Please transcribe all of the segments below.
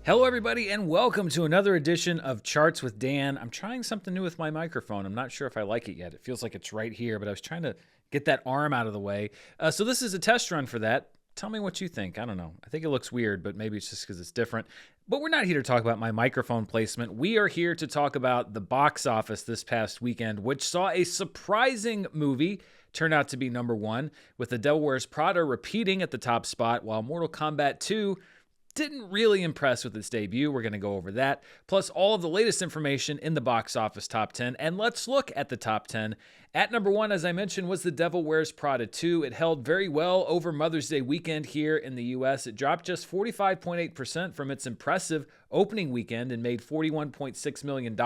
Hello, everybody, and welcome to another edition of Charts with Dan. I'm trying something new with my microphone. I'm not sure if I like it yet. It feels like it's right here, but I was trying to get that arm out of the way. So this is a test run for that. Tell me what you think. I don't know. I think it looks weird, but maybe it's just because it's different. But we're not here to talk about my microphone placement. We are here to talk about the box office this past weekend, which saw a surprising movie turn out to be number one, with The Devil Wears Prada repeating at the top spot, while Mortal Kombat II didn't really impress with its debut. We're going to go over that, plus all of the latest information in the box office top 10. And let's look at the top 10. At number one, as I mentioned, was The Devil Wears Prada 2. It held very well over Mother's Day weekend here in the U.S. It dropped just 45.8% from its impressive opening weekend and made $41.6 million.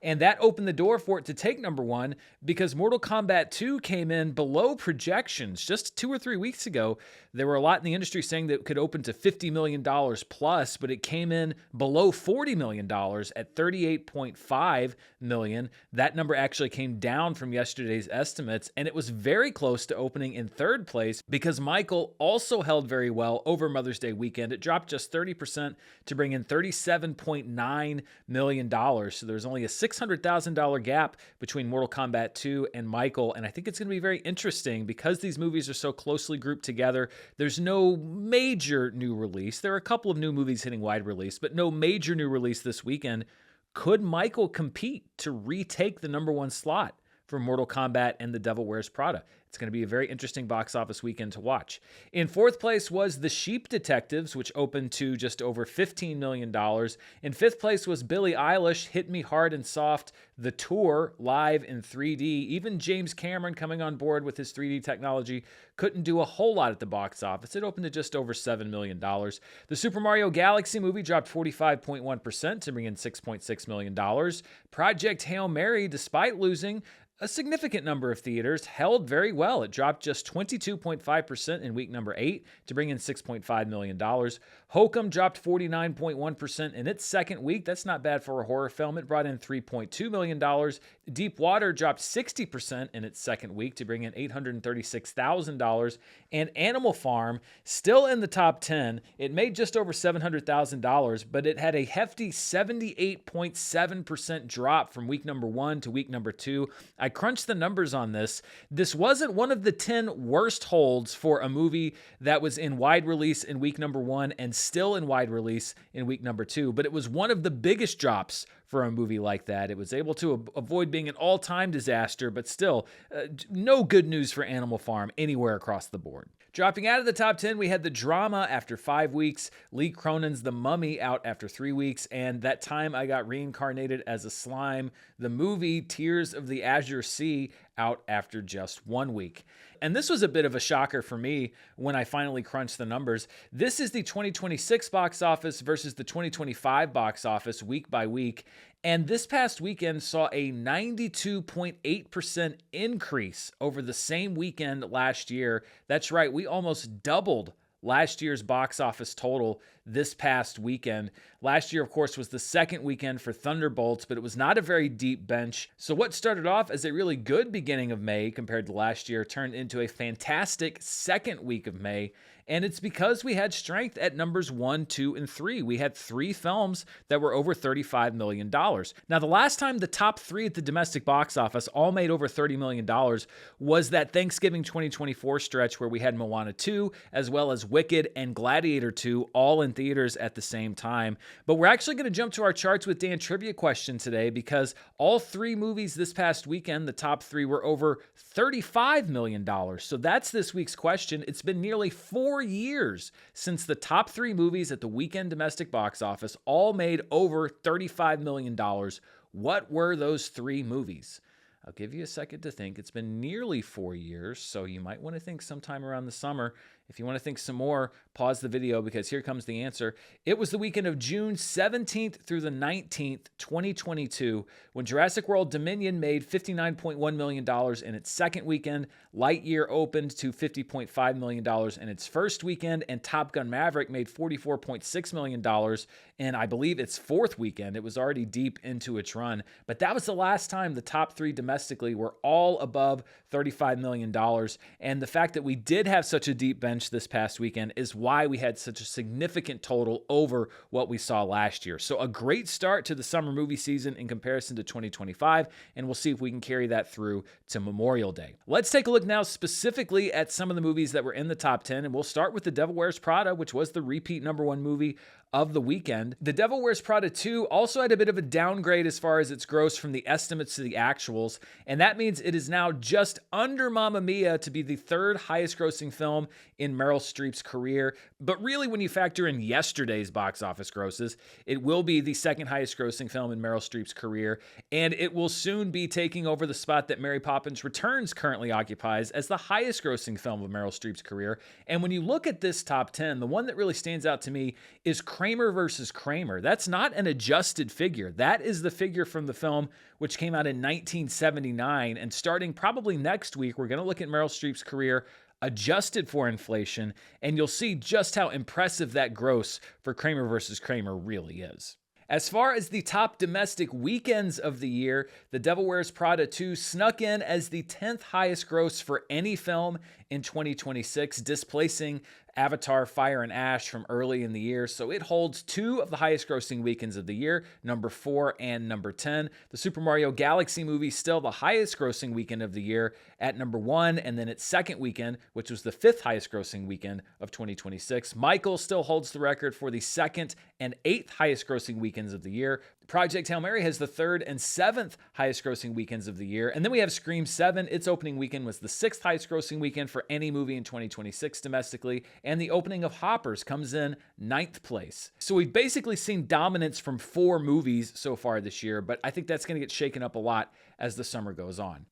And that opened the door for it to take number one because Mortal Kombat 2 came in below projections. Just 2 or 3 weeks ago, there were a lot in the industry saying that it could open to $50 million plus, but it came in below $40 million at $38.5 million. That number actually came down from yesterday's estimates, and it was very close to opening in third place because Michael also held very well over Mother's Day weekend. It dropped just 30% to bring in $37.9 million. So there's only a $600,000 gap between Mortal Kombat 2 and Michael, and I think it's going to be very interesting because these movies are so closely grouped together. There's no major new release. There are a couple of new movies hitting wide release, but no major new release this weekend. Could Michael compete to retake the number one slot for Mortal Kombat and The Devil Wears Prada? It's going to be a very interesting box office weekend to watch. In fourth place was The Sheep Detectives, which opened to just over $15 million. In fifth place was Billie Eilish, Hit Me Hard and Soft, The Tour, live in 3D. Even James Cameron coming on board with his 3D technology couldn't do a whole lot at the box office. It opened to just over $7 million. The Super Mario Galaxy movie dropped 45.1% to bring in $6.6 million. Project Hail Mary, despite losing a significant number of theaters, held very well. It dropped just 22.5% in week number 8 to bring in $6.5 million. Hokum dropped 49.1% in its second week. That's not bad for a horror film. It brought in $3.2 million. Deep Water dropped 60% in its second week to bring in $836,000. And Animal Farm, still in the top 10, it made just over $700,000, but it had a hefty 78.7% drop from week number 1 to week number 2. I crunched the numbers on this. This wasn't one of the 10 worst holds for a movie that was in wide release in week number 1 and still in wide release in week number 2, but it was one of the biggest drops for a movie like that. It was able to avoid being an all-time disaster, but still, no good news for Animal Farm anywhere across the board. Dropping out of the top 10, we had the drama after 5 weeks, Lee Cronin's The Mummy out after 3 weeks, and That Time I Got Reincarnated as a Slime, the movie Tears of the Azure Sea, out after just 1 week. And this was a bit of a shocker for me when I finally crunched the numbers. This is the 2026 box office versus the 2025 box office week by week. And this past weekend saw a 92.8% increase over the same weekend last year. That's right, we almost doubled last year's box office total this past weekend. Last year, of course, was the second weekend for Thunderbolts, but it was not a very deep bench. So what started off as a really good beginning of May compared to last year turned into a fantastic second week of May. And it's because we had strength at numbers 1, 2, and 3. We had 3 films that were over $35 million. Now, the last time the top 3 at the domestic box office all made over $30 million was that Thanksgiving 2024 stretch where we had Moana 2, as well as Wicked and Gladiator 2, all in theaters at the same time. But we're actually going to jump to our Charts with Dan trivia question today because all 3 movies this past weekend, the top 3, were over $35 million. So that's this week's question. It's been nearly 4 years since the top 3 movies at the weekend domestic box office all made over $35 million. What were those 3 movies? I'll give you a second to think. It's been nearly 4 years, so you might want to think sometime around the summer. If you want to think some more, pause the video because here comes the answer. It was the weekend of June 17th through the 19th, 2022, when Jurassic World Dominion made $59.1 million in its second weekend. Lightyear opened to $50.5 million in its first weekend, and Top Gun Maverick made $44.6 million in, I believe, its fourth weekend. It was already deep into its run, but that was the last time the top 3 domestically were all above $35 million. And the fact that we did have such a deep bench bench this past weekend is why we had such a significant total over what we saw last year. So a great start to the summer movie season in comparison to 2025, and we'll see if we can carry that through to Memorial Day. Let's take a look now specifically at some of the movies that were in the top 10, and we'll start with The Devil Wears Prada, which was the repeat #1 movie of the weekend. The Devil Wears Prada 2 also had a bit of a downgrade as far as its gross from the estimates to the actuals, and that means it is now just under Mamma Mia to be the third highest grossing film in Meryl Streep's career. But really, when you factor in yesterday's box office grosses, it will be the second highest grossing film in Meryl Streep's career, and it will soon be taking over the spot that Mary Poppins Returns currently occupies as the highest grossing film of Meryl Streep's career. And when you look at this top 10, the one that really stands out to me is Kramer versus Kramer. That's not an adjusted figure. That is the figure from the film, which came out in 1979. And starting probably next week, we're going to look at Meryl Streep's career adjusted for inflation, and you'll see just how impressive that gross for Kramer versus Kramer really is. As far as the top domestic weekends of the year, The Devil Wears Prada 2 snuck in as the 10th highest gross for any film in 2026, displacing Avatar: Fire and Ash from early in the year. So it holds two of the highest grossing weekends of the year, number 4 and number 10. The Super Mario Galaxy movie still the highest grossing weekend of the year at number 1, and then its second weekend, which was the 5th highest grossing weekend of 2026. Michael still holds the record for the 2nd and 8th highest grossing weekends of the year. Project Hail Mary has the 3rd and 7th highest grossing weekends of the year. And then we have Scream 7. Its opening weekend was the 6th highest grossing weekend for any movie in 2026 domestically. And the opening of Hoppers comes in 9th place. So we've basically seen dominance from 4 movies so far this year, but I think that's going to get shaken up a lot as the summer goes on.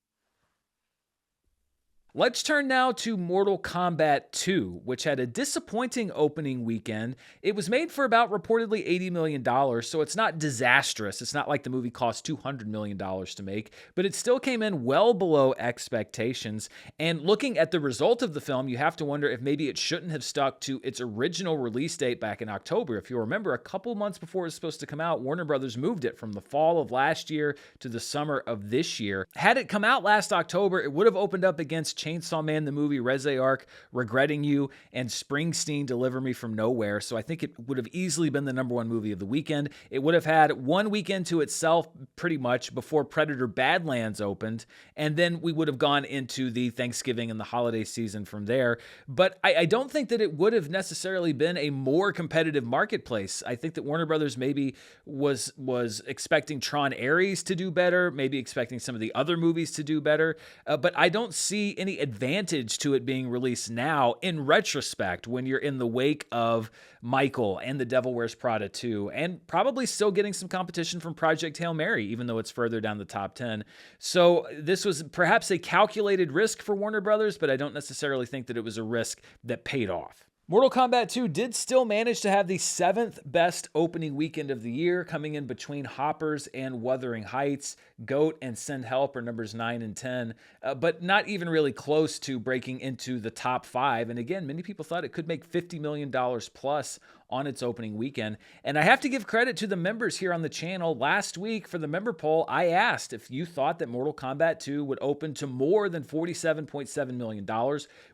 Let's turn now to Mortal Kombat II, which had a disappointing opening weekend. It was made for about reportedly $80 million, so it's not disastrous. It's not like the movie cost $200 million to make, but it still came in well below expectations. And looking at the result of the film, you have to wonder if maybe it shouldn't have stuck to its original release date back in October. If you remember, a couple months before it was supposed to come out, Warner Brothers moved it from the fall of last year to the summer of this year. Had it come out last October, it would have opened up against Chainsaw Man, the movie, Reze Arc, Regretting You, and Springsteen, Deliver Me From Nowhere. So I think it would have easily been the #1 movie of the weekend. It would have had one weekend to itself pretty much before Predator Badlands opened, and then we would have gone into the Thanksgiving and the holiday season from there. But I don't think that it would have necessarily been a more competitive marketplace. I think that Warner Brothers maybe was expecting Tron Ares to do better, maybe expecting some of the other movies to do better, but I don't see any advantage to it being released now in retrospect when you're in the wake of Michael and The Devil Wears Prada 2, and probably still getting some competition from Project Hail Mary, even though it's further down the top 10. So this was perhaps a calculated risk for Warner Brothers, but I don't necessarily think that it was a risk that paid off. Mortal Kombat 2 did still manage to have the 7th best opening weekend of the year, coming in between Hoppers and Wuthering Heights. GOAT and Send Help are numbers 9 and 10, but not even really close to breaking into the top 5. And again, many people thought it could make $50 million plus on its opening weekend. And I have to give credit to the members here on the channel. Last week for the member poll, I asked if you thought that Mortal Kombat 2 would open to more than $47.7 million,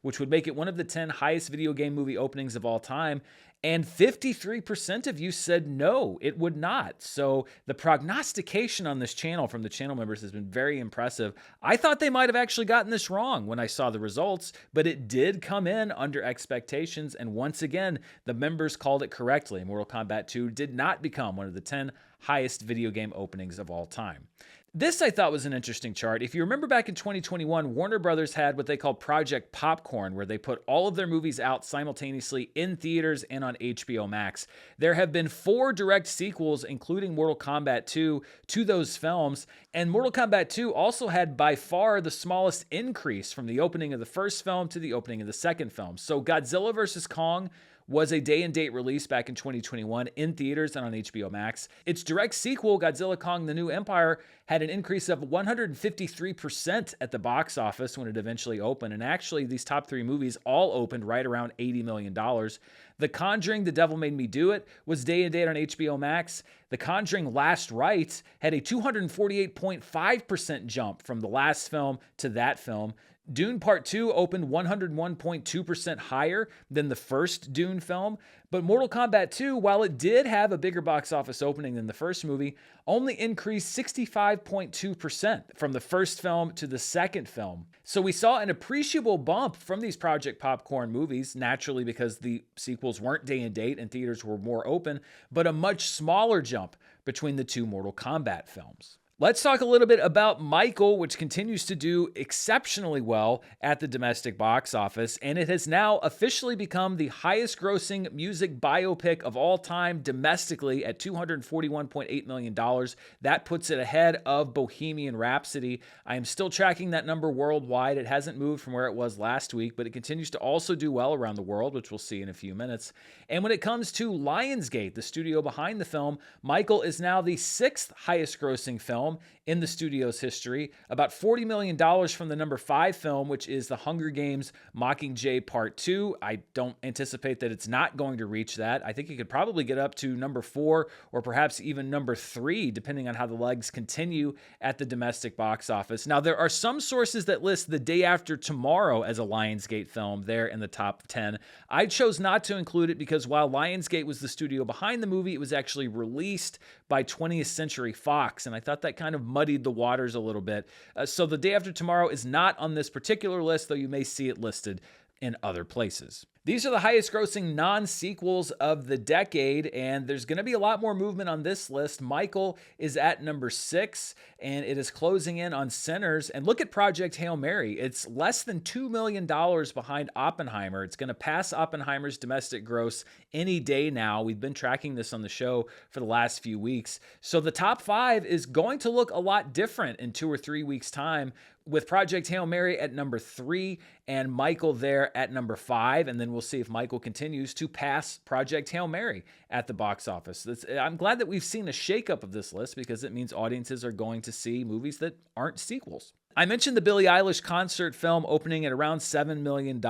which would make it one of the 10 highest video game movie openings of all time. And 53% of you said no, it would not. So the prognostication on this channel from the channel members has been very impressive. I thought they might have actually gotten this wrong when I saw the results, but it did come in under expectations. And once again, the members called it correctly. Mortal Kombat 2 did not become one of the 10 highest video game openings of all time. This I thought was an interesting chart. If you remember back in 2021, Warner Brothers had what they called Project Popcorn, where they put all of their movies out simultaneously in theaters and on HBO Max. There have been 4 direct sequels, including Mortal Kombat 2, to those films, and Mortal Kombat 2 also had by far the smallest increase from the opening of the first film to the opening of the second film. So Godzilla vs. Kong was a day-and-date release back in 2021 in theaters and on HBO Max. Its direct sequel, Godzilla Kong: The New Empire, had an increase of 153% at the box office when it eventually opened. And actually, these top 3 movies all opened right around $80 million. The Conjuring: The Devil Made Me Do It was day-and-date on HBO Max. The Conjuring: Last Rites had a 248.5% jump from the last film to that film. Dune Part 2 opened 101.2% higher than the first Dune film, but Mortal Kombat 2, while it did have a bigger box office opening than the first movie, only increased 65.2% from the first film to the second film. So we saw an appreciable bump from these Project Popcorn movies, naturally because the sequels weren't day and date and theaters were more open, but a much smaller jump between the two Mortal Kombat films. Let's talk a little bit about Michael, which continues to do exceptionally well at the domestic box office, and it has now officially become the highest grossing music biopic of all time domestically at $241.8 million. That puts it ahead of Bohemian Rhapsody. I am still tracking that number worldwide. It hasn't moved from where it was last week, but it continues to also do well around the world, which we'll see in a few minutes. And when it comes to Lionsgate, the studio behind the film, Michael is now the sixth highest grossing film in the studio's history, about $40 million from the number 5 film, which is The Hunger Games Mockingjay Part 2. I don't anticipate that it's not going to reach that. I think it could probably get up to number 4 or perhaps even number 3, depending on how the legs continue at the domestic box office. Now, there are some sources that list The Day After Tomorrow as a Lionsgate film there in the top 10. I chose not to include it because while Lionsgate was the studio behind the movie, it was actually released by 20th Century Fox, and I thought that kind of muddied the waters a little bit. So The Day After Tomorrow is not on this particular list, though you may see it listed in other places. These are the highest grossing non-sequels of the decade, and there's going to be a lot more movement on this list. Michael is at number 6, and it is closing in on Sinners. And look at Project Hail Mary. It's less than $2 million behind Oppenheimer. It's going to pass Oppenheimer's domestic gross any day now. We've been tracking this on the show for the last few weeks. So the top 5 is going to look a lot different in 2 or 3 weeks' time, with Project Hail Mary at number 3 and Michael there at number 5. And then we'll see if Michael continues to pass Project Hail Mary at the box office. I'm glad that we've seen a shakeup of this list because it means audiences are going to see movies that aren't sequels. I mentioned the Billie Eilish concert film opening at around $7 million.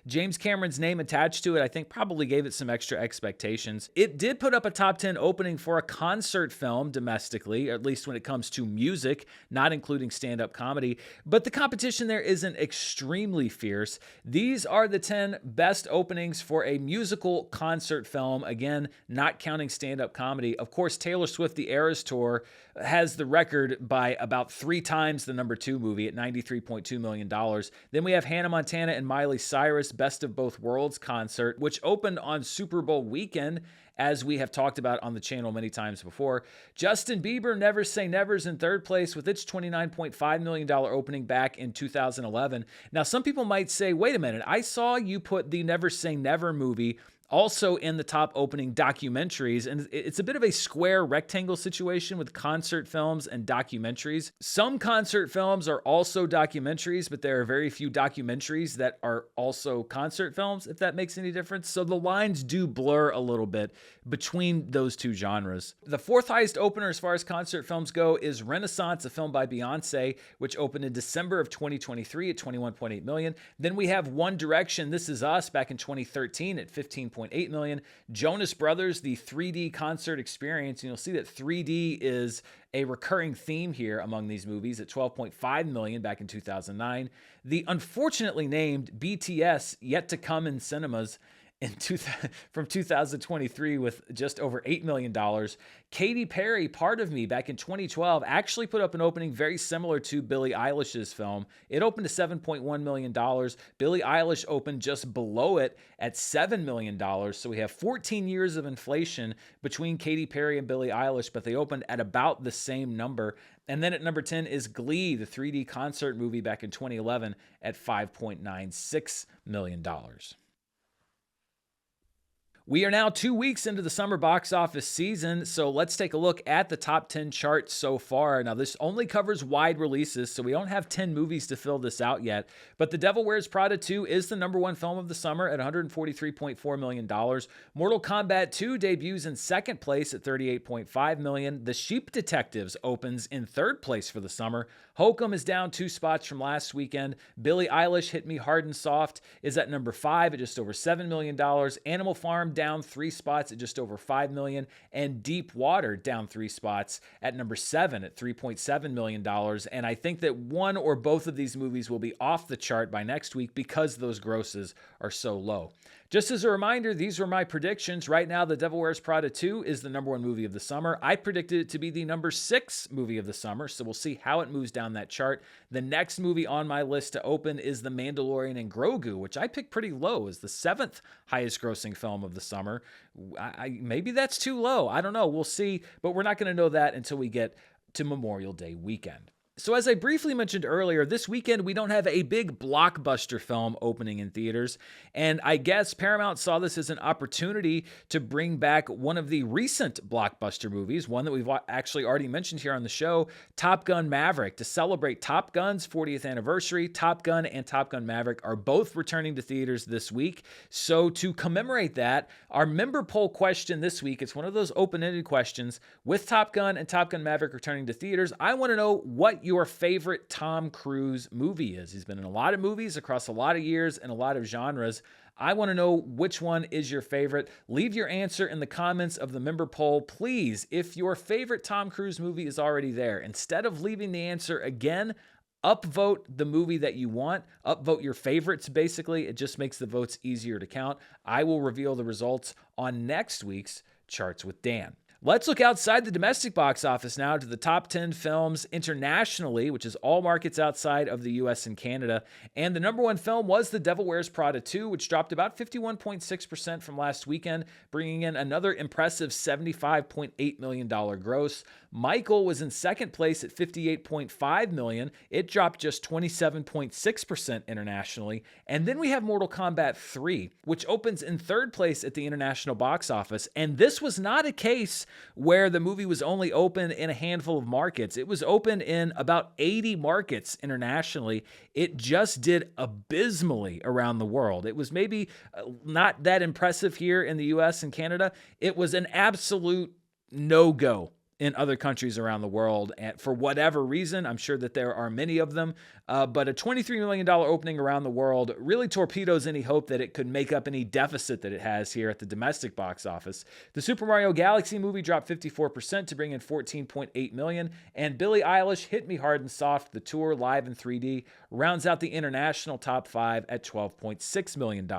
James Cameron's name attached to it, I think, probably gave it some extra expectations. It did put up a top 10 opening for a concert film domestically, at least when it comes to music, not including stand-up comedy. But the competition there isn't extremely fierce. These are the 10 best openings for a musical concert film, again, not counting stand-up comedy. Of course, Taylor Swift The Eras Tour has the record by about 3 times the number 2 movie at $93.2 million. Then we have Hannah Montana and Miley Cyrus Best of Both Worlds concert, which opened on Super Bowl weekend, as we have talked about on the channel many times before. Justin Bieber Never Say Never's in 3rd place with its $29.5 million opening back in 2011. Now, some people might say, wait a minute, I saw you put the Never Say Never movie also in the top opening documentaries, and it's a bit of a square rectangle situation with concert films and documentaries. Some concert films are also documentaries, but there are very few documentaries that are also concert films, if that makes any difference. So the lines do blur a little bit between those two genres. The 4th highest opener as far as concert films go is Renaissance, a film by Beyonce, which opened in December of 2023 at $21.8 million. Then we have One Direction, This Is Us, back in 2013 at $15.8 million. Jonas Brothers, the 3D concert experience. And you'll see that 3D is a recurring theme here among these movies at $12.5 million back in 2009. The unfortunately named BTS, yet to come in cinemas from 2023 with just over $8 million. Katy Perry, Part of Me, back in 2012, actually put up an opening very similar to Billie Eilish's film. It opened to $7.1 million. Billie Eilish opened just below it at $7 million. So we have 14 years of inflation between Katy Perry and Billie Eilish, but they opened at about the same number. And then at number 10 is Glee, the 3D concert movie back in 2011 at $5.96 million. We are now 2 weeks into the summer box office season, so let's take a look at the top 10 chart so far. Now, this only covers wide releases, so we don't have 10 movies to fill this out yet, but The Devil Wears Prada 2 is the number 1 film of the summer at $143.4 million. Mortal Kombat 2 debuts in 2nd place at $38.5 million. The Sheep Detectives opens in 3rd place for the summer, Hokum is down 2 spots from last weekend. Billie Eilish, Hit Me Hard and Soft, is at number 5 at just over $7 million. Animal Farm down 3 spots at just over $5 million. And Deep Water down 3 spots at number 7 at $3.7 million. And I think that one or both of these movies will be off the chart by next week because those grosses are so low. Just as a reminder, these were my predictions. Right now, The Devil Wears Prada 2 is the number 1 movie of the summer. I predicted it to be the number 6 movie of the summer, so we'll see how it moves down that chart. The next movie on my list to open is The Mandalorian and Grogu, which I picked pretty low as the 7th highest grossing film of the summer. Maybe that's too low. I don't know. We'll see, but we're not going to know that until we get to Memorial Day weekend. So as I briefly mentioned earlier, this weekend we don't have a big blockbuster film opening in theaters, and I guess Paramount saw this as an opportunity to bring back one of the recent blockbuster movies, one that we've actually already mentioned here on the show, Top Gun Maverick. To celebrate Top Gun's 40th anniversary, Top Gun and Top Gun Maverick are both returning to theaters this week. So to commemorate that, our member poll question this week, it's one of those open-ended questions, with Top Gun and Top Gun Maverick returning to theaters, I want to know what your favorite Tom Cruise movie is. He's been in a lot of movies across a lot of years and a lot of genres. I want to know which one is your favorite. Leave your answer in the comments of the member poll. Please, if your favorite Tom Cruise movie is already there, instead of leaving the answer again, upvote the movie that you want. Upvote your favorites, basically. It just makes the votes easier to count. I will reveal the results on next week's Charts with Dan. Let's look outside the domestic box office now to the top 10 films internationally, which is all markets outside of the US and Canada. And the number 1 film was The Devil Wears Prada 2, which dropped about 51.6% from last weekend, bringing in another impressive $75.8 million gross. Michael was in second place at $58.5 million. It dropped just 27.6% internationally. And then we have Mortal Kombat 3, which opens in third place at the international box office. And this was not a case where the movie was only open in a handful of markets. It was open in about 80 markets internationally. It just did abysmally around the world. It was maybe not that impressive here in the US and Canada. It was an absolute no-go in other countries around the world. And for whatever reason, I'm sure that there are many of them, but a $23 million opening around the world really torpedoes any hope that it could make up any deficit that it has here at the domestic box office. The Super Mario Galaxy movie dropped 54% to bring in $14.8 million, and Billie Eilish, Hit Me Hard and Soft, the tour live in 3D, rounds out the international top 5 at $12.6 million.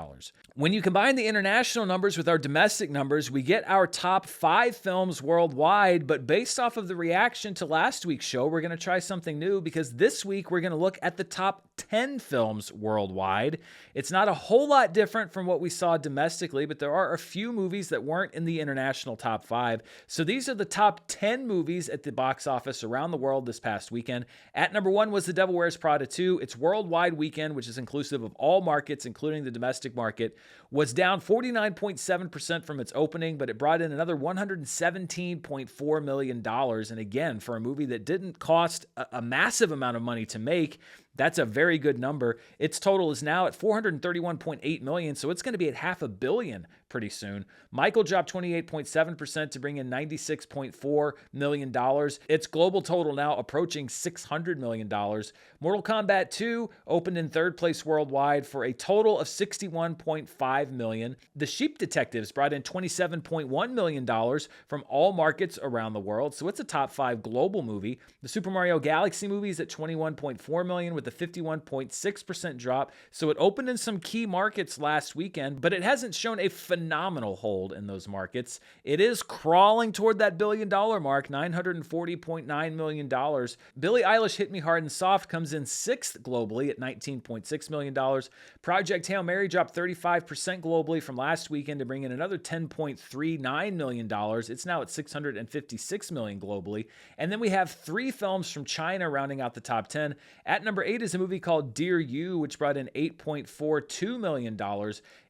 When you combine the international numbers with our domestic numbers, we get our top 5 films worldwide, but based off of the reaction to last week's show, we're going to try something new because this week we're going to look at the top 10 films worldwide. It's not a whole lot different from what we saw domestically, but there are a few movies that weren't in the international top 5. So these are the top 10 movies at the box office around the world this past weekend. At number 1 was The Devil Wears Prada 2. Its worldwide weekend, which is inclusive of all markets, including the domestic market, was down 49.7% from its opening, but it brought in another $117.4 million. And again, for a movie that didn't cost a massive amount of money to make, that's a very good number. Its total is now at $431.8 million, so it's going to be at $500 million pretty soon. Michael dropped 28.7% to bring in $96.4 million. Its global total now approaching $600 million. Mortal Kombat 2 opened in third place worldwide for a total of $61.5 million. The Sheep Detectives brought in $27.1 million from all markets around the world, so it's a top 5 global movie. The Super Mario Galaxy movie is at $21.4 million with a 51.6% drop, so it opened in some key markets last weekend, but it hasn't shown a phenomenal hold in those markets. It is crawling toward that $1 billion mark, $940.9 million. Billie Eilish, Hit Me Hard and Soft comes in 6th globally at $19.6 million. Project Hail Mary dropped 35% globally from last weekend to bring in another $10.39 million. It's now at $656 million globally. And then we have 3 films from China rounding out the top 10. At number 8 8 is a movie called Dear You, which brought in $8.42 million.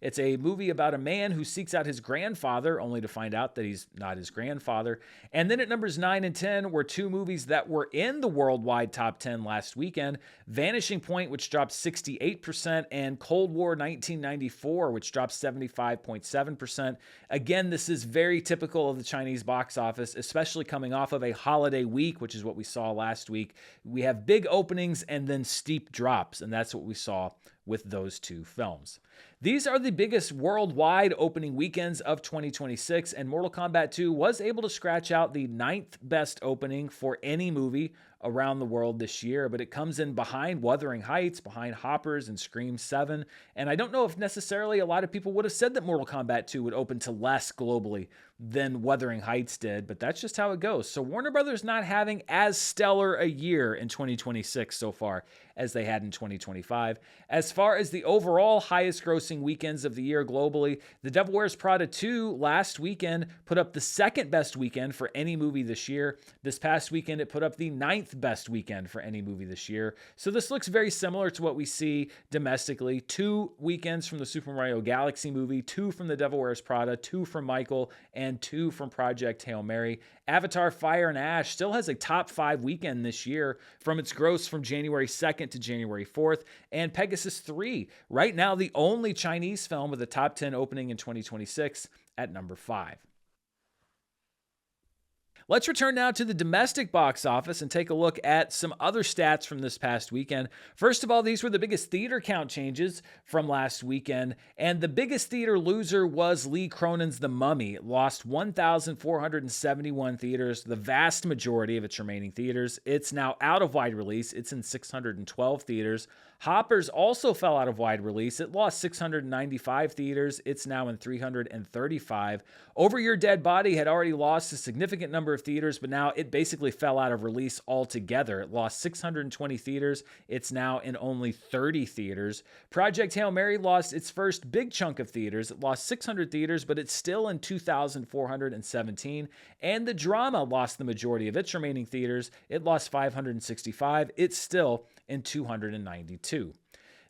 It's a movie about a man who seeks out his grandfather, only to find out that he's not his grandfather. And then at numbers 9 and 10 were two movies that were in the worldwide top 10 last weekend. Vanishing Point, which dropped 68%, and Cold War 1994, which dropped 75.7%. Again, this is very typical of the Chinese box office, especially coming off of a holiday week, which is what we saw last week. We have big openings and then steep drops, and that's what we saw with those two films. These are the biggest worldwide opening weekends of 2026, and Mortal Kombat 2 was able to scratch out the 9th best opening for any movie around the world this year, but it comes in behind Wuthering Heights, behind Hoppers and Scream 7, and I don't know if necessarily a lot of people would have said that Mortal Kombat 2 would open to less globally than Wuthering Heights did, but that's just how it goes. So Warner Brothers not having as stellar a year in 2026 so far as they had in 2025. As far as the overall highest grossing weekends of the year globally, The Devil Wears Prada 2 last weekend put up the second best weekend for any movie this year. This past weekend, it put up the 9th best weekend for any movie this year. So this looks very similar to what we see domestically. 2 weekends from the Super Mario Galaxy movie, 2 from The Devil Wears Prada, 2 from Michael, and 2 from Project Hail Mary. Avatar Fire and Ash still has a top 5 weekend this year from its gross from January 2nd to January 4th. And Pegasus 3, right now the only Chinese film with a top 10 opening in 2026 at number 5. Let's return now to the domestic box office and take a look at some other stats from this past weekend. First of all, these were the biggest theater count changes from last weekend, and the biggest theater loser was Lee Cronin's The Mummy. It lost 1,471 theaters, the vast majority of its remaining theaters. It's now out of wide release. It's in 612 theaters. Hoppers also fell out of wide release. It lost 695 theaters. It's now in 335. Over Your Dead Body had already lost a significant number of theaters, but now it basically fell out of release altogether. It lost 620 theaters. It's now in only 30 theaters. Project Hail Mary lost its first big chunk of theaters. It lost 600 theaters, but it's still in 2,417. And the drama lost the majority of its remaining theaters. It lost 565. It's still in 292.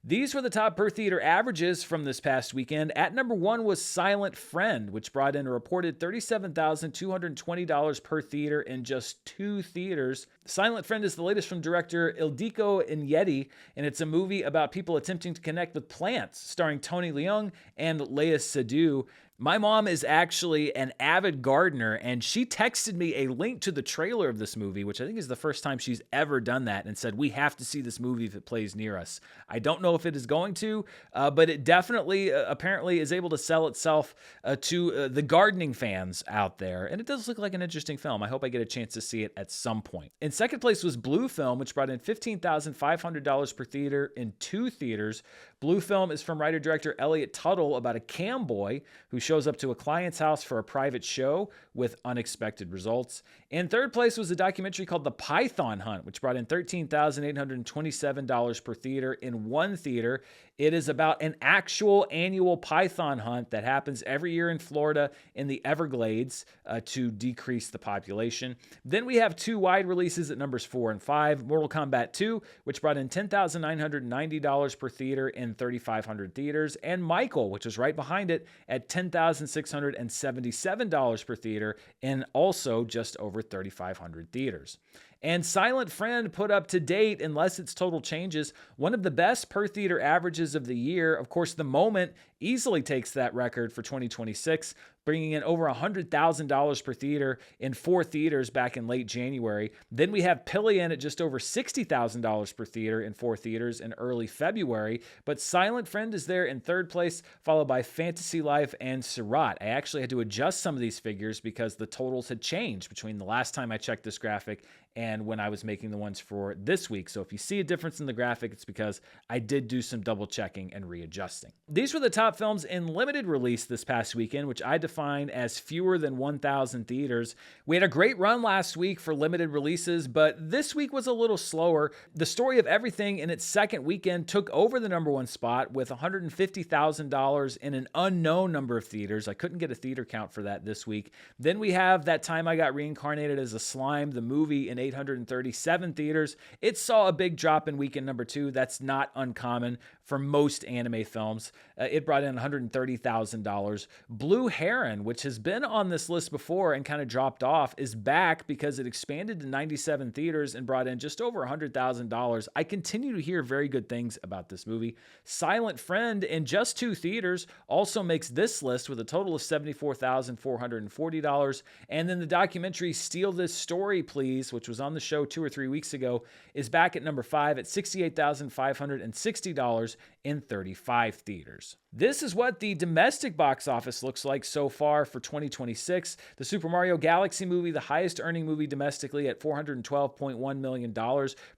These were the top per theater averages from this past weekend. At number 1 was Silent Friend, which brought in a reported $37,220 per theater in just 2 theaters. Silent Friend is the latest from director Ildiko Iñárritu, and it's a movie about people attempting to connect with plants, starring Tony Leung and Léa Seydoux. My mom is actually an avid gardener, and she texted me a link to the trailer of this movie, which I think is the first time she's ever done that, and said, we have to see this movie if it plays near us. I don't know if it is going to, but it definitely apparently is able to sell itself to the gardening fans out there, and it does look like an interesting film. I hope I get a chance to see it at some point. In second place was Blue Film, which brought in $15,500 per theater in 2 theaters. Blue Film is from writer-director Elliot Tuttle about a cam boy who shows up to a client's house for a private show with unexpected results. In third place was a documentary called The Python Hunt, which brought in $13,827 per theater in 1 theater. It is about an actual annual python hunt that happens every year in Florida in the Everglades to decrease the population. Then we have 2 wide releases at numbers 4 and 5. Mortal Kombat 2, which brought in $10,990 per theater in 3,500 theaters, and Michael, which is right behind it at $10,677 per theater in also just over 3,500 theaters. And Silent Friend put up to date, unless its total changes, one of the best per theater averages of the year. Of course, The Moment easily takes that record for 2026, bringing in over $100,000 per theater in 4 theaters back in late January. Then we have Pillion at just over $60,000 per theater in 4 theaters in early February. But Silent Friend is there in third place, followed by Fantasy Life and Surat. I actually had to adjust some of these figures because the totals had changed between the last time I checked this graphic and when I was making the ones for this week. So if you see a difference in the graphic, it's because I did do some double checking and readjusting. These were the top films in limited release this past weekend, which I define as fewer than 1,000 theaters. We had a great run last week for limited releases, but this week was a little slower. The Story of Everything in its second weekend took over the number 1 spot with $150,000 in an unknown number of theaters. I couldn't get a theater count for that this week. Then we have That Time I Got Reincarnated as a Slime, the movie, in 837 theaters. It saw a big drop in weekend number 2. That's not uncommon for most anime films. It brought in $130,000. Blue Heron, which has been on this list before and kind of dropped off, is back because it expanded to 97 theaters and brought in just over $100,000. I continue to hear very good things about this movie. Silent Friend, in just 2 theaters, also makes this list with a total of $74,440. And then the documentary Steal This Story, Please, which was on the show 2 or 3 weeks ago, is back at number 5 at $68,560 in 35 theaters. This is what the domestic box office looks like so far for 2026. The Super Mario Galaxy movie, the highest earning movie domestically at $412.1 million.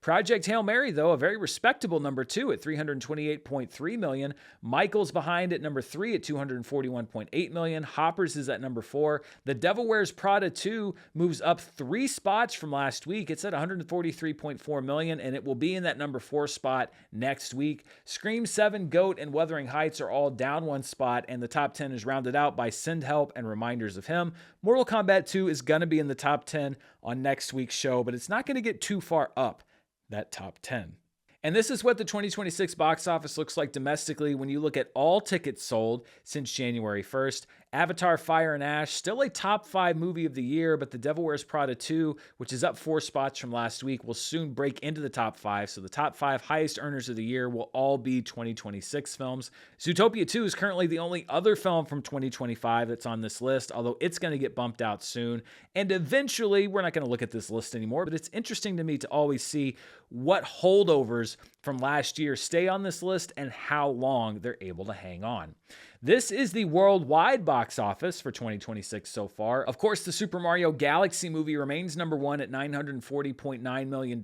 Project Hail Mary, though, a very respectable number 2 at $328.3 million. Michael's behind at number 3 at $241.8 million. Hoppers is at number 4. The Devil Wears Prada 2 moves up 3 spots from last week. It's at $143.4 million, and it will be in that number 4 spot next week. Scream 7, Goat, and Wuthering Heights are all down 1 spot, and the top 10 is rounded out by Send Help and Reminders of Him. Mortal Kombat 2 is going to be in the top 10 on next week's show, but it's not going to get too far up that top 10. And this is what the 2026 box office looks like domestically when you look at all tickets sold since January 1st. Avatar Fire and Ash, still a top 5 movie of the year, but The Devil Wears Prada 2, which is up 4 spots from last week, will soon break into the top 5. So the top 5 highest earners of the year will all be 2026 films. Zootopia 2 is currently the only other film from 2025 that's on this list, although it's going to get bumped out soon. And eventually, we're not going to look at this list anymore, but it's interesting to me to always see what holdovers from last year stay on this list and how long they're able to hang on. This is the worldwide box office for 2026 so far. Of course, the Super Mario Galaxy movie remains number 1 at $940.9 million,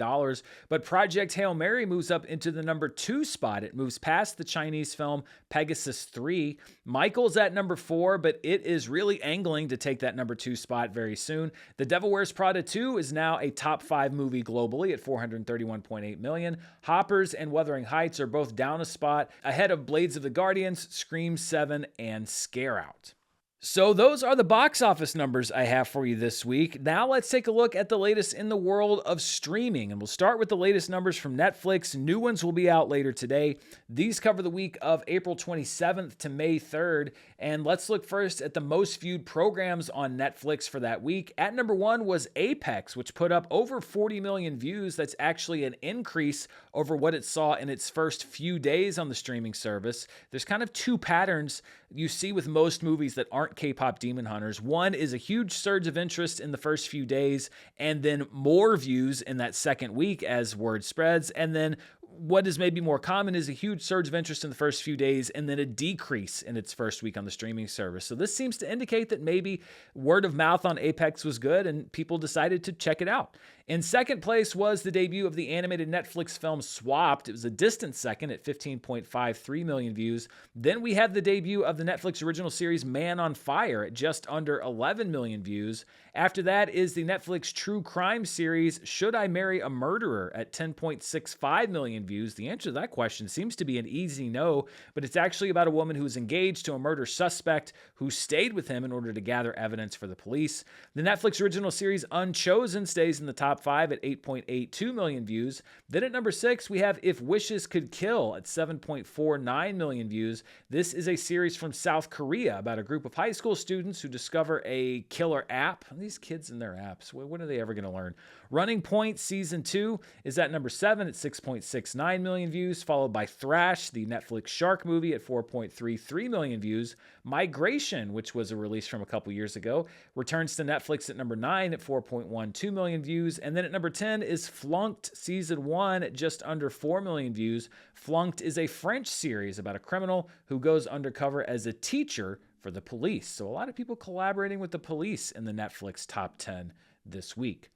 but Project Hail Mary moves up into the number 2 spot. It moves past the Chinese film Pegasus 3. Michael's at number 4, but it is really angling to take that number 2 spot very soon. The Devil Wears Prada 2 is now a top 5 movie globally at $431.8 million. Hoppers and Wuthering Heights are both down a spot, ahead of Blades of the Guardians, Scream 7, and Scare Out. So those are the box office numbers I have for you this week. Now let's take a look at the latest in the world of streaming. And we'll start with the latest numbers from Netflix. New ones will be out later today. These cover the week of April 27th to May 3rd. And let's look first at the most viewed programs on Netflix for that week. At number 1 was Apex, which put up over 40 million views. That's actually an increase over what it saw in its first few days on the streaming service. There's kind of 2 patterns you see with most movies that aren't K-pop Demon Hunters. One is a huge surge of interest in the first few days, and then more views in that second week as word spreads, and then what is maybe more common is a huge surge of interest in the first few days and then a decrease in its first week on the streaming service. So this seems to indicate that maybe word of mouth on Apex was good and people decided to check it out. In second place was the debut of the animated Netflix film Swapped. It was a distant second at 15.53 million views. Then we had the debut of the Netflix original series Man on Fire at just under 11 million views. After that is the Netflix true crime series Should I Marry a Murderer at 10.65 million views. The answer to that question seems to be an easy no, but it's actually about a woman who is engaged to a murder suspect who stayed with him in order to gather evidence for the police. The Netflix original series Unchosen stays in the top 5 at 8.82 million views. Then at number 6, we have If Wishes Could Kill at 7.49 million views. This is a series from South Korea about a group of high school students who discover a killer app. These kids and their apps, when are they ever going to learn? Running Point Season 2 is at number 7 at 6.69 million views, followed by Thrash, the Netflix shark movie at 4.33 million views. Migration, which was a release from a couple years ago, returns to Netflix at number 9 at 4.12 million views. And then at number 10 is Flunked Season 1 at just under 4 million views. Flunked is a French series about a criminal who goes undercover as a teacher for the police. So a lot of people collaborating with the police in the Netflix top 10 this week.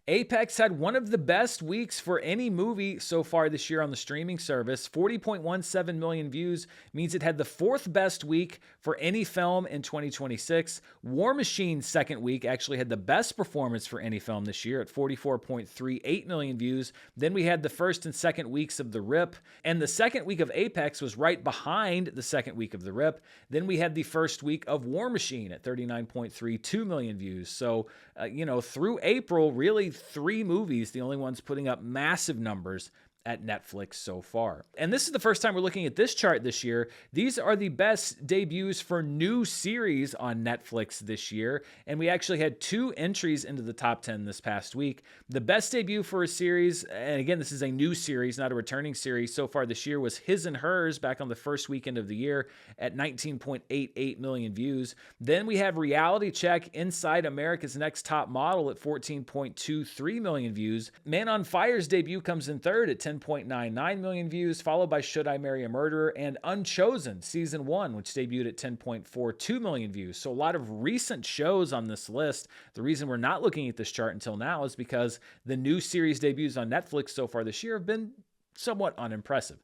Apex had one of the best weeks for any movie so far this year on the streaming service. 40.17 million views means it had the fourth best week for any film in 2026. War Machine's second week actually had the best performance for any film this year at 44.38 million views. Then we had the first and second weeks of The Rip, and the second week of Apex was right behind the second week of The Rip. Then we had the first week of War Machine at 39.32 million views. So, through April, really three movies, the only ones putting up massive numbers at Netflix so far. And this is the first time we're looking at this chart this year. These are the best debuts for new series on Netflix this year, and we actually had two entries into the top 10 this past week. The best debut for a series, and again, this is a new series, not a returning series, so far this year was His and Hers back on the first weekend of the year at 19.88 million views. Then we have Reality Check Inside America's Next Top Model at 14.23 million views. Man on Fire's debut comes in third at 10.99 million views, followed by Should I Marry a Murderer and Unchosen Season 1, which debuted at 10.42 million views. So a lot of recent shows on this list. The reason we're not looking at this chart until now is because the new series debuts on Netflix so far this year have been somewhat unimpressive.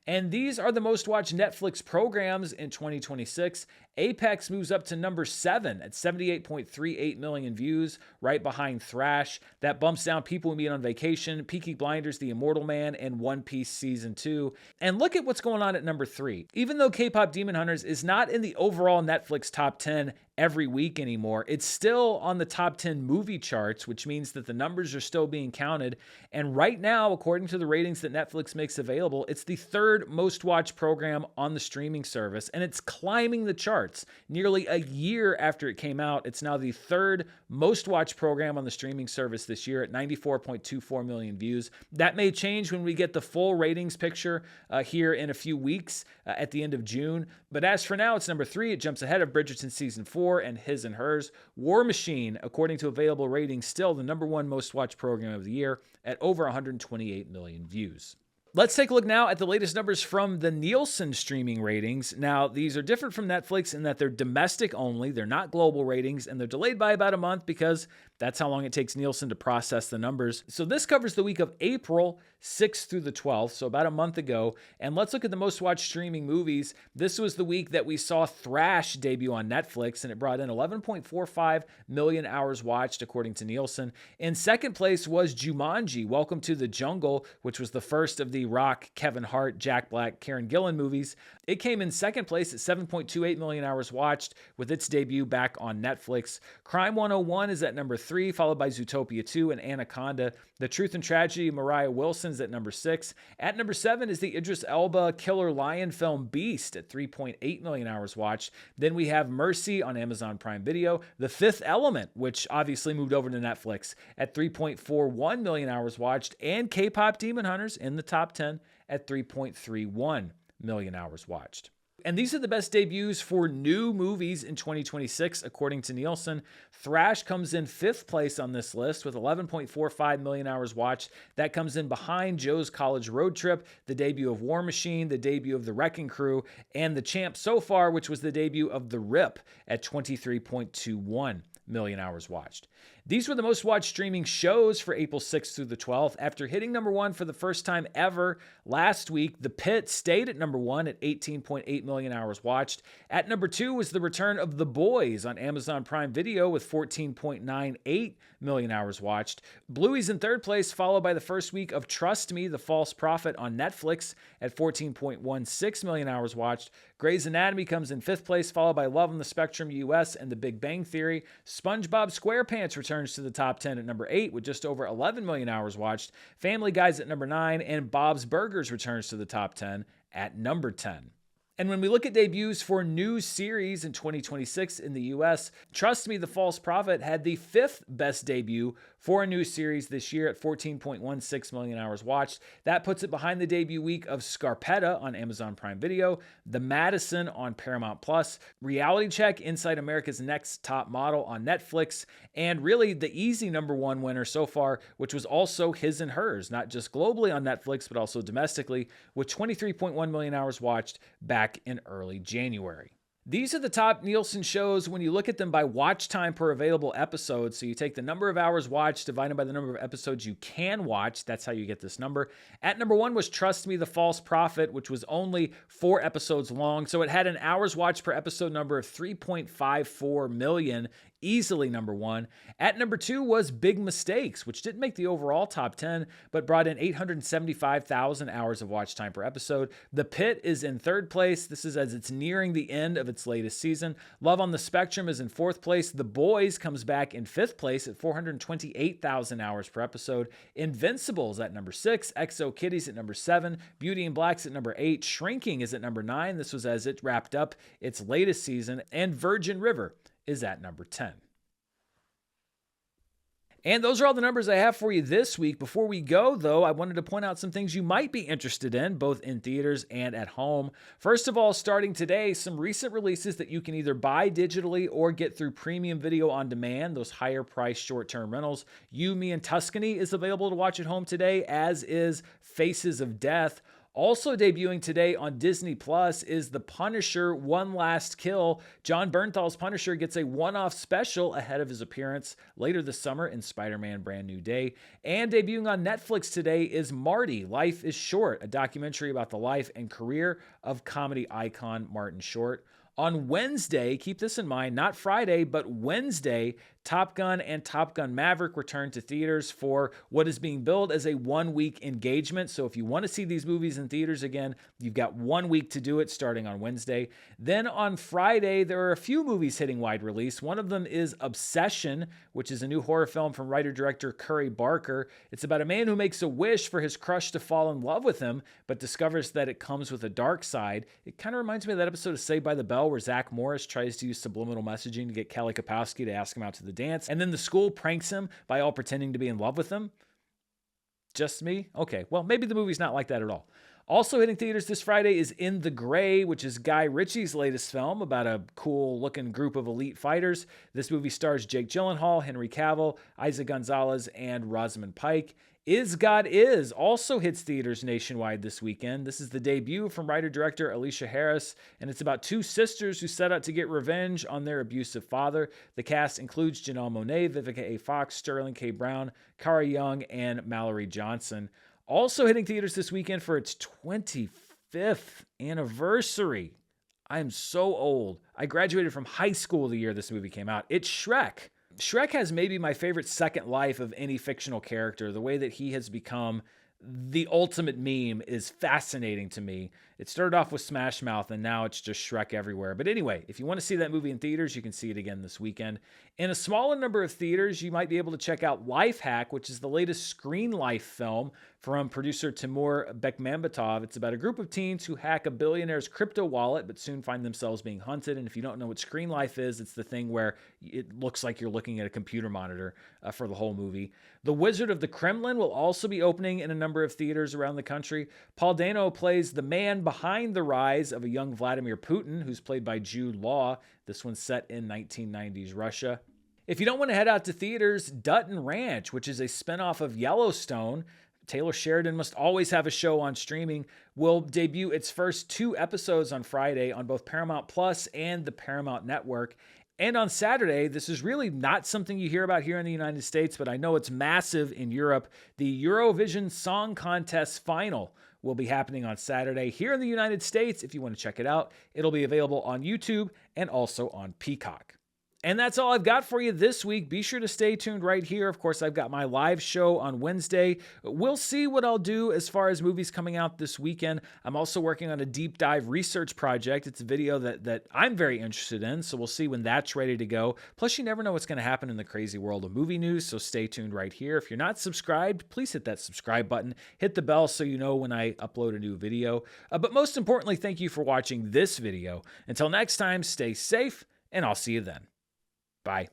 And these are the most watched Netflix programs in 2026. Apex moves up to number 7 at 78.38 million views, right behind Thrash. That bumps down People We Meet on Vacation, Peaky Blinders, The Immortal Man, and One Piece Season 2. And look at what's going on at number 3. Even though K-Pop Demon Hunters is not in the overall Netflix top 10 every week anymore, it's still on the top 10 movie charts, which means that the numbers are still being counted. And right now, according to the ratings that Netflix makes available, it's the third most watched program on the streaming service, and it's climbing the charts. Nearly a year after it came out, it's now the third most watched program on the streaming service this year at 94.24 million views. That may change when we get the full ratings picture here in a few weeks at the end of June. But as for now, it's number 3. It jumps ahead of Bridgerton Season 4 and His and Hers. War Machine, according to available ratings, still the number 1 most watched program of the year at over 128 million views. Let's take a look now at the latest numbers from the Nielsen streaming ratings. Now, these are different from Netflix in that they're domestic only. They're not global ratings, and they're delayed by about a month because that's how long it takes Nielsen to process the numbers. So this covers the week of April 6th through the 12th, so about a month ago. And let's look at the most watched streaming movies. This was the week that we saw Thrash debut on Netflix, and it brought in 11.45 million hours watched, according to Nielsen. In second place was Jumanji, Welcome to the Jungle, which was the first of the Rock, Kevin Hart, Jack Black, Karen Gillan movies. It came in second place at 7.28 million hours watched with its debut back on Netflix. Crime 101 is at number 3, followed by Zootopia 2 and Anaconda. The Truth and Tragedy of Mariah Wilson's at number 6. At number 7 is the Idris Elba killer lion film Beast at 3.8 million hours watched. Then we have Mercy on Amazon Prime Video. The Fifth Element, which obviously moved over to Netflix, at 3.41 million hours watched. And K-Pop Demon Hunters in the top 10 at 3.31 million hours watched. And these are the best debuts for new movies in 2026, according to Nielsen. Thrash comes in 5th place on this list with 11.45 million hours watched. That comes in behind Joe's College Road Trip, the debut of War Machine, the debut of The Wrecking Crew, and The Champ So Far, which was the debut of The Rip at 23.21 million hours watched. These were the most watched streaming shows for April 6th through the 12th. After hitting number 1 for the first time ever last week, The Pit stayed at number 1 at 18.8 million hours watched. At number 2 was the return of The Boys on Amazon Prime Video with 14.98 million hours watched. Bluey's in 3rd place, followed by the first week of Trust Me, The False Prophet on Netflix at 14.16 million hours watched. Grey's Anatomy comes in 5th place, followed by Love on the Spectrum US and The Big Bang Theory. SpongeBob SquarePants returns to the top 10 at number 8 with just over 11 million hours watched. Family Guy's at number 9, and Bob's Burgers returns to the top 10 at number 10. And when we look at debuts for new series in 2026 in the US, Trust Me, The False Prophet had the 5th best debut for a new series this year at 14.16 million hours watched. That puts it behind the debut week of Scarpetta on Amazon Prime Video, The Madison on Paramount Plus, Reality Check Inside America's Next Top Model on Netflix, and really the easy number 1 winner so far, which was also His and Hers, not just globally on Netflix, but also domestically, with 23.1 million hours watched back in early January. These are the top Nielsen shows when you look at them by watch time per available episode. So you take the number of hours watched divided by the number of episodes you can watch. That's how you get this number. At number 1 was Trust Me, the False Prophet, which was only 4 episodes long. So it had an hours watched per episode number of 3.54 million. Easily number 1. At number 2 was Big Mistakes, which didn't make the overall top 10, but brought in 875,000 hours of watch time per episode. The Pit is in 3rd place. This is as it's nearing the end of its latest season. Love on the Spectrum is in 4th place. The Boys comes back in 5th place at 428,000 hours per episode. Invincible's at number 6. Exo Kitties at number 7. Beauty in Black's at number 8. Shrinking is at number 9. This was as it wrapped up its latest season. And Virgin River is at number 10. And those are all the numbers I have for you this week. Before we go, though, I wanted to point out some things you might be interested in, both in theaters and at home. First of all, starting today, some recent releases that you can either buy digitally or get through premium video on demand, those higher priced short-term rentals. You, Me, and Tuscany is available to watch at home today, as is Faces of Death. Also debuting today on Disney Plus is The Punisher: One Last Kill. Jon Bernthal's Punisher gets a one-off special ahead of his appearance later this summer in Spider-Man: Brand New Day. And debuting on Netflix today is Marty: Life is Short, a documentary about the life and career of comedy icon Martin Short. On Wednesday, keep this in mind, not Friday, but Wednesday, Top Gun and Top Gun Maverick return to theaters for what is being billed as a one-week engagement. So if you want to see these movies in theaters again, you've got 1 week to do it starting on Wednesday. Then on Friday, there are a few movies hitting wide release. One of them is Obsession, which is a new horror film from writer-director Curry Barker. It's about a man who makes a wish for his crush to fall in love with him, but discovers that it comes with a dark side. It kind of reminds me of that episode of Saved by the Bell where Zach Morris tries to use subliminal messaging to get Kelly Kapowski to ask him out to the dance, and then the school pranks him by all pretending to be in love with him. Just me? Okay, well, maybe the movie's not like that at all. Also hitting theaters this Friday is In the Gray, which is Guy Ritchie's latest film about a cool-looking group of elite fighters. This movie stars Jake Gyllenhaal, Henry Cavill, Isaac Gonzalez, and Rosamund Pike. Is God Is also hits theaters nationwide this weekend. This is the debut from writer-director Alicia Harris, and it's about 2 sisters who set out to get revenge on their abusive father. The cast includes Janelle Monáe, Vivica A. Fox, Sterling K. Brown, Cara Young, and Mallory Johnson. Also hitting theaters this weekend for its 25th anniversary. I am so old. I graduated from high school the year this movie came out. It's Shrek. Shrek has maybe my favorite second life of any fictional character. The way that he has become the ultimate meme is fascinating to me. It started off with Smash Mouth, and now it's just Shrek everywhere. But anyway, if you want to see that movie in theaters, you can see it again this weekend. In a smaller number of theaters, you might be able to check out Life Hack, which is the latest Screen Life film from producer Timur Bekmambetov. It's about a group of teens who hack a billionaire's crypto wallet, but soon find themselves being hunted. And if you don't know what Screen Life is, it's the thing where it looks like you're looking at a computer monitor for the whole movie. The Wizard of the Kremlin will also be opening in a number of theaters around the country. Paul Dano plays the man behind the rise of a young Vladimir Putin, who's played by Jude Law. This one's set in 1990s Russia. If you don't want to head out to theaters, Dutton Ranch, which is a spinoff of Yellowstone, Taylor Sheridan Must Always Have a Show on streaming, will debut its first 2 episodes on Friday on both Paramount Plus and the Paramount Network. And on Saturday, this is really not something you hear about here in the United States, but I know it's massive in Europe. The Eurovision Song Contest final will be happening on Saturday here in the United States. If you want to check it out, it'll be available on YouTube and also on Peacock. And that's all I've got for you this week. Be sure to stay tuned right here. Of course, I've got my live show on Wednesday. We'll see what I'll do as far as movies coming out this weekend. I'm also working on a deep dive research project. It's a video that I'm very interested in, so we'll see when that's ready to go. Plus, you never know what's going to happen in the crazy world of movie news, so stay tuned right here. If you're not subscribed, please hit that subscribe button. Hit the bell so you know when I upload a new video. But most importantly, thank you for watching this video. Until next time, stay safe, and I'll see you then. Bye.